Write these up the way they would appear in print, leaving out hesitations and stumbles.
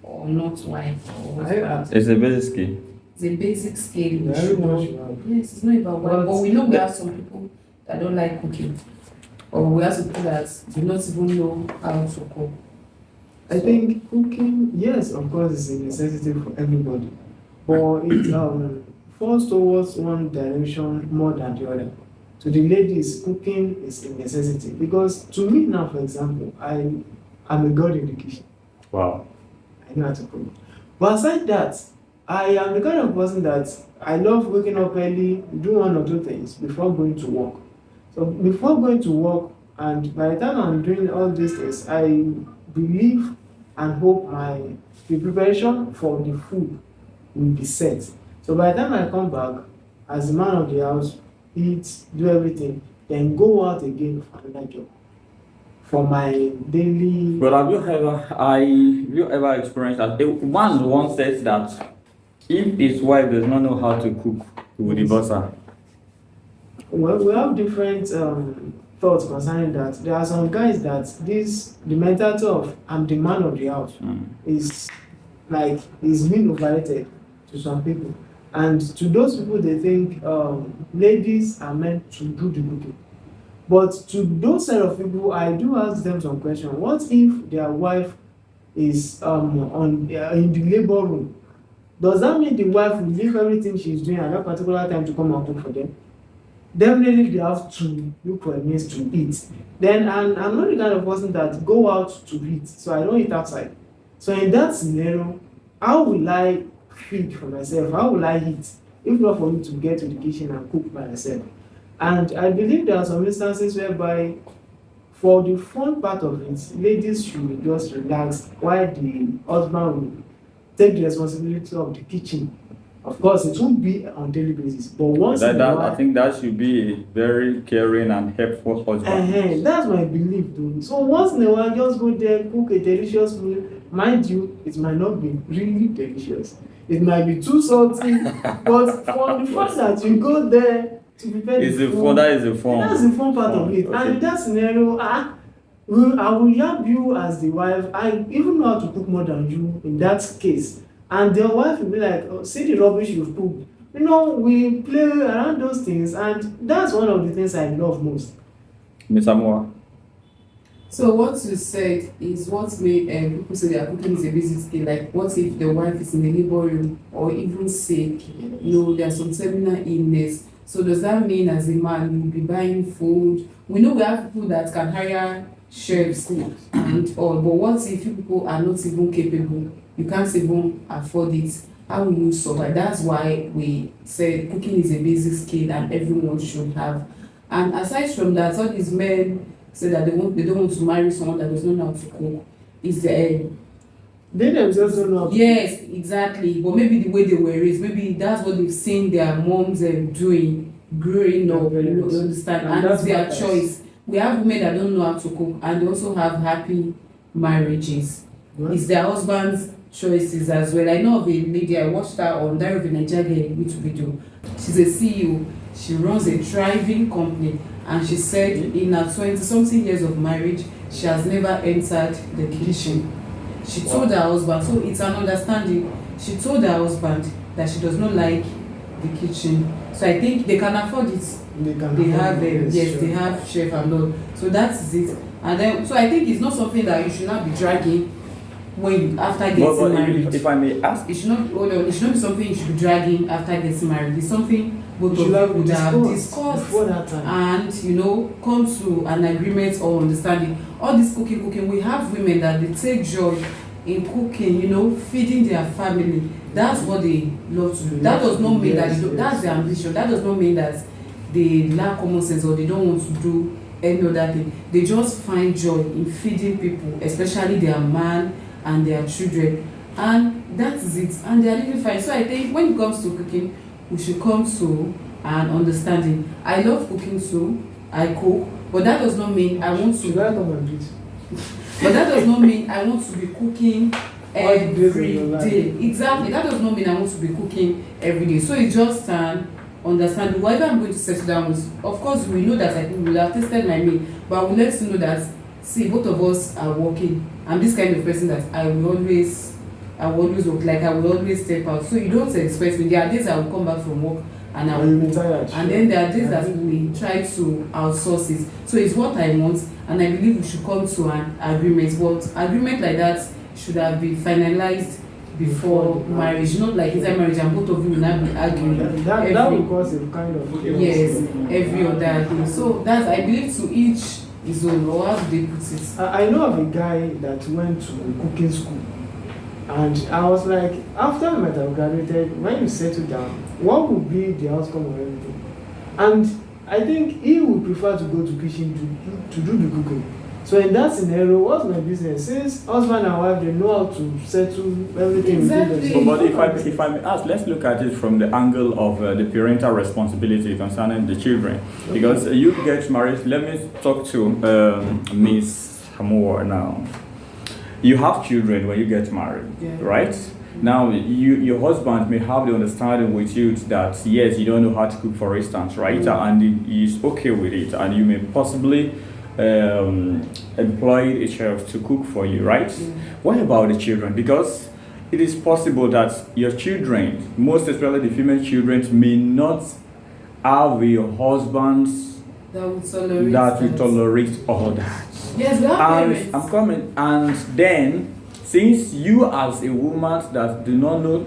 or not wife or husband. It's a basic skill. It's a basic skill. We should Everyone know. should have. Yes, it's not about wife, but we know we have some people that don't like cooking, or we have some people that do not even know how to cook. I think cooking, yes, of course, is a necessity for everybody, but it falls towards one direction more than the other. To the ladies, cooking is a necessity because to me now, for example, I am a god in the kitchen. Wow. I know how to cook. But aside that, I am the kind of person that I love waking up early, do one or two things before going to work. So before going to work, and by the time I'm doing all these things, I believe and hope the preparation for the food will be set. So by the time I come back, as the man of the house, eat, do everything, then go out again for another job. For my daily. But have you ever experienced that? One once says that if his wife does not know how to cook, he will divorce her. Well, we have different thoughts concerning that. There are some guys that the mentality of I'm the man of the house is being overrated to some people. And to those people, they think ladies are meant to do the cooking. But to those set of people, I do ask them some questions. What if their wife is in the labor room? Does that mean the wife will leave everything she's doing at that particular time to come and cook for them? Definitely, they have to look for a means to eat. Then, and I'm not the kind of person that go out to eat, so I don't eat outside. So in that scenario, how will I feed for myself? How will I eat if not for me to get to the kitchen and cook by myself? And I believe there are some instances whereby for the fun part of it, ladies should just relax while the husband will take the responsibility of the kitchen. Of course, it won't be on daily basis, but once in a while, I think that should be a very caring and helpful husband. That's my belief, though. So once in a while, just go there, cook a delicious meal. Mind you, it might not be really delicious. It might be too salty, but from the fact that you go there to prepare that is the fun. That's the fun part of it. Okay. And in that scenario, I will help you as the wife. I even know how to cook more than you in that case. And their wife will be like, oh, see the rubbish you've cooked. We play around those things, and that's one of the things I love most. Ms. Amua. So what you said is what made people say that cooking is a basic skill. Like, what if the wife is in the labor room or even sick? There's some terminal illness. So does that mean as a man you'll be buying food? We know we have people that can hire chefs and all, but what if you people are not even capable? You can't even afford it. How will you survive? That's why we said cooking is a basic skill and everyone should have. And aside from that, all these men say that they don't want to marry someone that does not know how to cook. Is they themselves don't know. Yes, exactly. But maybe the way they were raised, maybe that's what they've seen their moms doing growing up. You understand? And that's their choice. We have women that don't know how to cook, and they also have happy marriages. It's their husband's choices as well. I know of a lady, I watched her on Diary of a Nigerian YouTube video. She's a CEO. She runs a thriving company, and she said in her 20-something years of marriage, she has never entered the kitchen. She told her husband, so it's an understanding. She told her husband that she does not like the kitchen. So I think they can afford it. They have chef and all. So that is it. And then, so I think it's not something that you should not be dragging after getting married. If I may ask, it should not be something you should be dragging after getting married. It's something both of you would have discussed before that time, and come to an agreement or understanding. All this cooking, we have women that they take joy in cooking, feeding their family. That's what they love to do. That does not mean that's their ambition. That does not mean that they lack common sense or they don't want to do any other thing. They just find joy in feeding people, especially their man and their children, and that is it, and they are living fine. So I think when it comes to cooking, we should come to an understanding. I love cooking too. I cook, but that does not mean I want to. But that does not mean I want to be cooking every day. Exactly. That does not mean I want to be cooking every day. So it's just an understanding. Whatever I'm going to settle down with, of course, we know that I think we'll have tasted my meal, but I will let you know that, see, both of us are working. I'm this kind of person that I will always I will always work, like I will always step out. So you don't expect me. There are days I will come back from work and I will go. And then there are days that we try to outsource it. So it's what I want, and I believe we should come to an agreement. But agreement like that should have been finalized before marriage, not like inside marriage and both of you will not be arguing. That will cause a kind of yes, every other thing. So that's, I believe, to each his own, or how do they put it? I know of a guy that went to cooking school, and I was like, after I might have graduated, when you settle down, what would be the outcome of everything? And I think he would prefer to go to kitchen to do the cooking. So in that scenario, what's my business? Since husband and wife, they know how to settle everything. Exactly. But if I may ask, let's look at it from the angle of the parental responsibility concerning the children. Okay. Because you get married, let me talk to Miss Hamor now. You have children when you get married, right? Now, your husband may have the understanding with you that, yes, you don't know how to cook, for instance, right? And he's okay with it, and you may possibly employ a chef to cook for you, right? What about the children? Because it is possible that your children, most especially the female children, may not have a husband that will tolerate all that. Yes, we have parents. I'm coming, and then since you as a woman that do not know,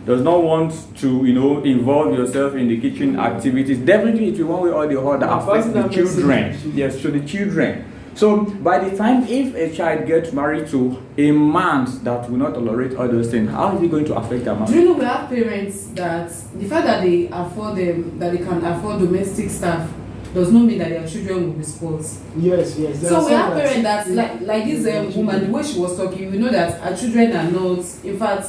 does not want to, involve yourself in the kitchen activities, definitely it will one way or the other affect the children. Yes, to the children. So by the time if a child gets married to a man that will not tolerate all those things, how is it going to affect them? Do you know we have parents that the fact that they can afford domestic staff does not mean that their children will be spoiled. Yes. So we have parents that like this woman, the way she was talking, we know that her children are not. In fact,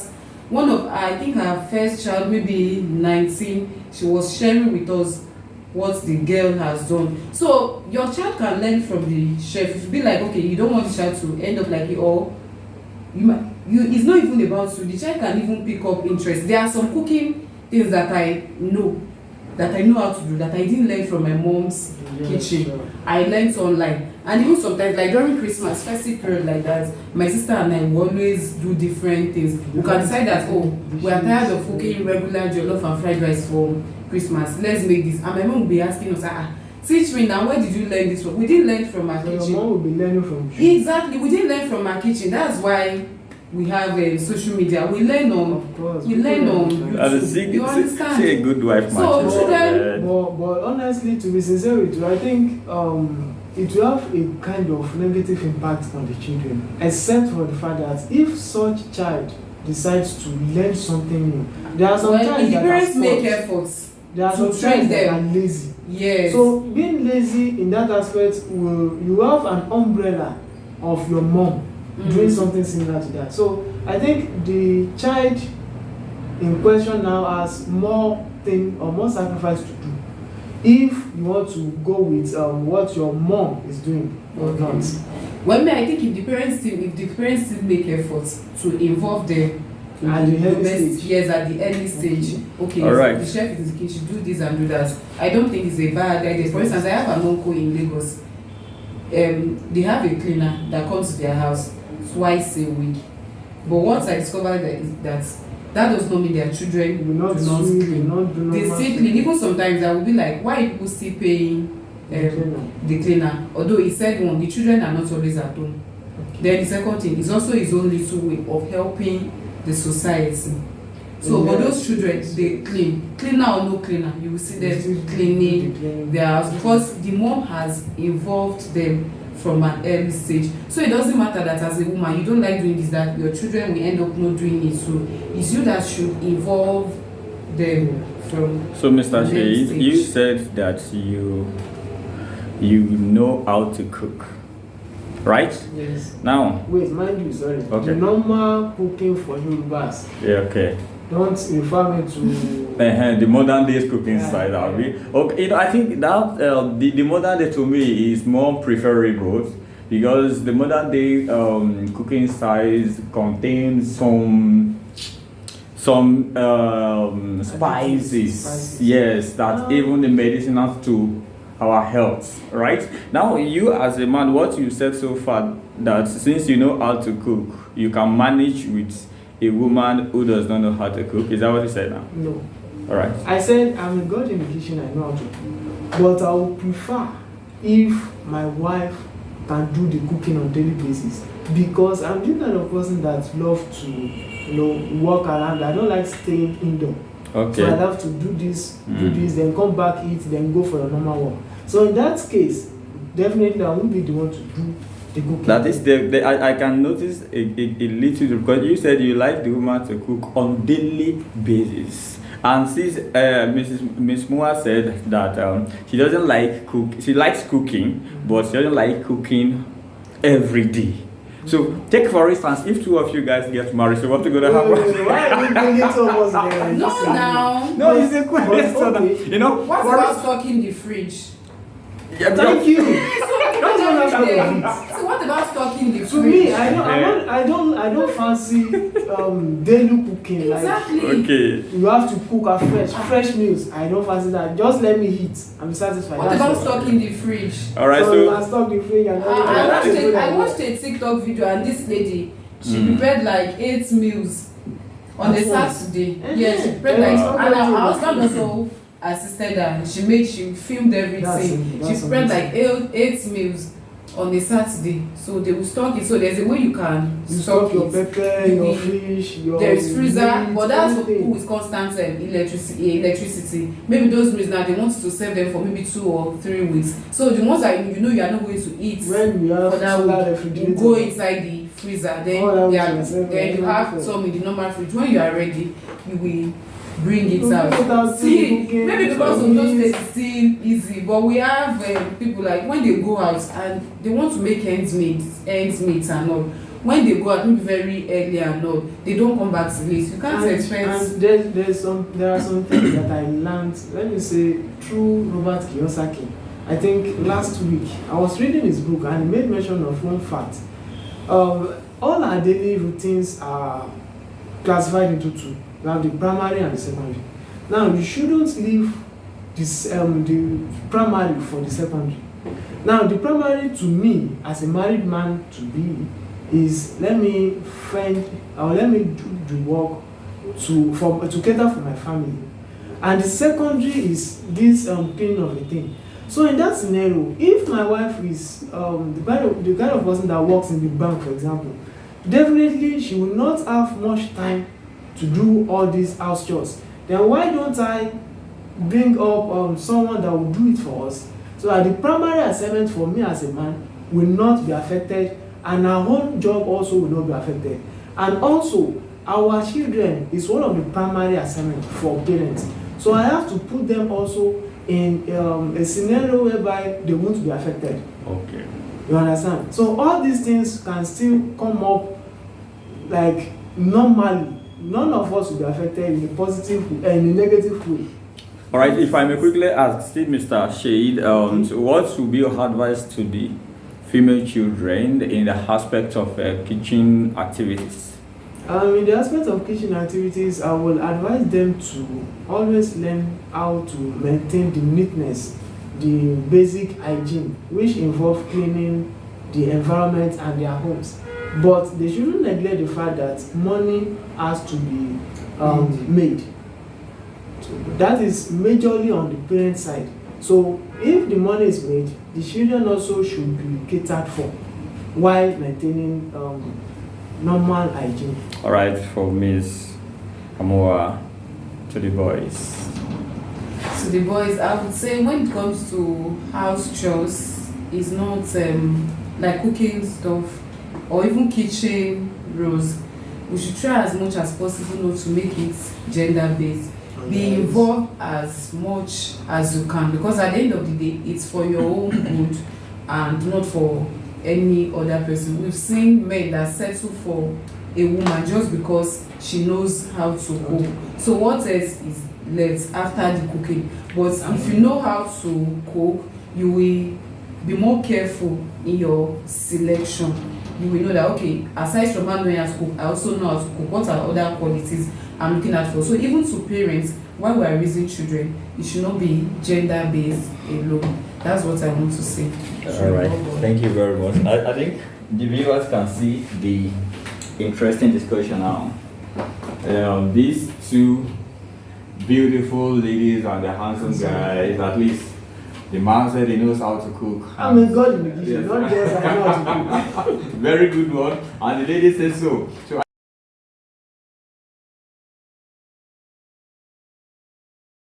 one of I think her first child, maybe 19, she was sharing with us what the girl has done. So your child can learn from the chef. If you be like, okay, you don't want the child to end up like it, or it's not even about you. The child can even pick up interest. There are some cooking things that I know how to do that I didn't learn from my mom's kitchen. Sure. I learned online. And even sometimes, like during Christmas, festive period like that, my sister and I will always do different things. We can decide that, we are tired of cooking regular jollof and fried rice for Christmas. Let's make this. And my mom will be asking us, teach me now, where did you learn this from? We didn't learn from our kitchen. Your mom will be learning from you. Exactly. We didn't learn from our kitchen. That's why we have social media. We learn on. Of course. We learn on YouTube. You understand? She a good wife, so children. But honestly, to be sincere with you, I think it will have a kind of negative impact on the children, except for the fact that if such child decides to learn something new, there are some children that parents make efforts. There are some children that are lazy. Yes. So being lazy in that aspect, you have an umbrella of your mom doing something similar to that. So I think the child in question now has more sacrifice to do if you want to go with what your mom is doing or not. Well, I think if the parents still make efforts to involve them at the early stage. Yes, at the early stage. Okay, all right. The chef is in the kitchen, do this and do that. I don't think it's a bad idea. For instance, I have an uncle in Lagos. They have a cleaner that comes to their house twice a week. But what I discovered is that does not mean their children do not clean. They still clean. Even sometimes I will be like, why are people still paying the cleaner? Although he said one, the children are not always at home. Okay. Then the second thing is also his own little way of helping the society. So for those children, they cleaner or no cleaner, you will see them cleaning their house because the mom has involved them from an early stage. So it doesn't matter that as a woman you don't like doing this, that your children will end up not doing it. So it's you that should involve them from. So Mr. Shea, you said that you know how to cook, right? Yes. Now. Wait, mind you, sorry. Okay. The normal cooking for Yorubas. Yeah. Okay. Don't refer me to the modern day cooking style. Okay, I think that the modern day to me is more preferable because the modern day cooking styles contain some spices. Yes, that even the medicinal to our health. Right now, you as a man, what you said so far that since you know how to cook, you can manage with a woman who does not know how to cook? Is that what you said now? No. All right. I said I'm a god in the kitchen, I know how to cook. But I would prefer if my wife can do the cooking on daily basis. Because I'm the kind of person that love to, walk around. I don't like staying indoor. Okay. So I have to do this, then come back, eat, then go for a normal walk. So in that case, definitely I won't be the one to do the cooking. That is I can notice a little, because you said you like the woman to cook on daily basis. And since Miss Moa said that she doesn't like cook, she likes cooking, but she doesn't like cooking every day. So take for instance, if two of you guys get married, so what are you gonna have? Why are we bringing so much there? No, now. No, it's a question. Okay. You know, What about stocking the fridge? yeah, Thank you. So what about stocking the fridge? To me, I don't fancy daily cooking. Exactly. Okay. You have to cook fresh meals. I don't fancy that. Just let me eat. I'm satisfied. What about stocking the fridge? All right. So I stock the fridge and I watched a TikTok video, and this lady, she prepared like 8 meals on a Saturday. Yeah, she prepared like, and her husband also assisted her. She filmed everything. She prepared like 8 meals on a Saturday. So they will stock it. So there's a way you can stock your it. pepper, your fish, your There is freezer, meat, but that's for everything. people with constant electricity. Maybe those meals now they want to save them for maybe 2 or 3 weeks. So the ones that you are not going to eat when we have for that solar week, refrigerator, you go inside the freezer. Then you have some in the normal fridge. When you are ready, you will bring it out. See, maybe because of those days it's still easy, but we have people like when they go out and they want to make ends meet and all. When they go out maybe very early and all, they don't come back late. You can't expect. And there are some things that I learned. Let me say through Robert Kiyosaki. I think last week I was reading his book and he made mention of one fact. All our daily routines are classified into 2. You have the primary and the secondary. Now you shouldn't leave this the primary for the secondary. Now the primary to me as a married man to be is let me do the work to cater for my family. And the secondary is this thing of a thing. So in that scenario, if my wife is the kind of person that works in the bank, for example, definitely she will not have much time to do all these house chores. Then why don't I bring up someone that will do it for us, so that the primary assignment for me as a man will not be affected, and our own job also will not be affected. And also our children is one of the primary assignments for parents, so I have to put them also in a scenario whereby they won't be affected. okay. You understand? So all these things can still come up like normally. None of us will be affected in a positive and in a negative way. All right. If I may quickly ask, still Mr. Shade, so what would be your advice to the female children in the aspect of kitchen activities? In the aspect of kitchen activities, I will advise them to always learn how to maintain the neatness, the basic hygiene, which involve cleaning the environment and their homes. But they shouldn't neglect the fact that money has to be made. So that is majorly on the parent side. So if the money is made, the children also should be catered for while maintaining normal hygiene. All right, for Miss Amoa, to the boys. To the boys, I would say when it comes to house chores, it's not like cooking stuff or even kitchen roles. We should try as much as possible not to make it gender based. Be involved as much as you can, because at the end of the day it's for your own good and not for any other person. We've seen men that settle for a woman just because she knows how to cook. So what else is left after the cooking? But if you know how to cook, you will be more careful in your selection. You will know that, okay, aside from knowing how to cook, I also know how to cook. What are other qualities I'm looking at for? So even to parents, while we are raising children, it should not be gender based alone. That's what I want to say. All right, thank you very much. I think the viewers can see the interesting discussion now. these two beautiful ladies and the handsome guys, at least the man said he knows how to cook. I'm a god in the kitchen, Yes. not just I know how to cook. Very good one, and the lady says so. So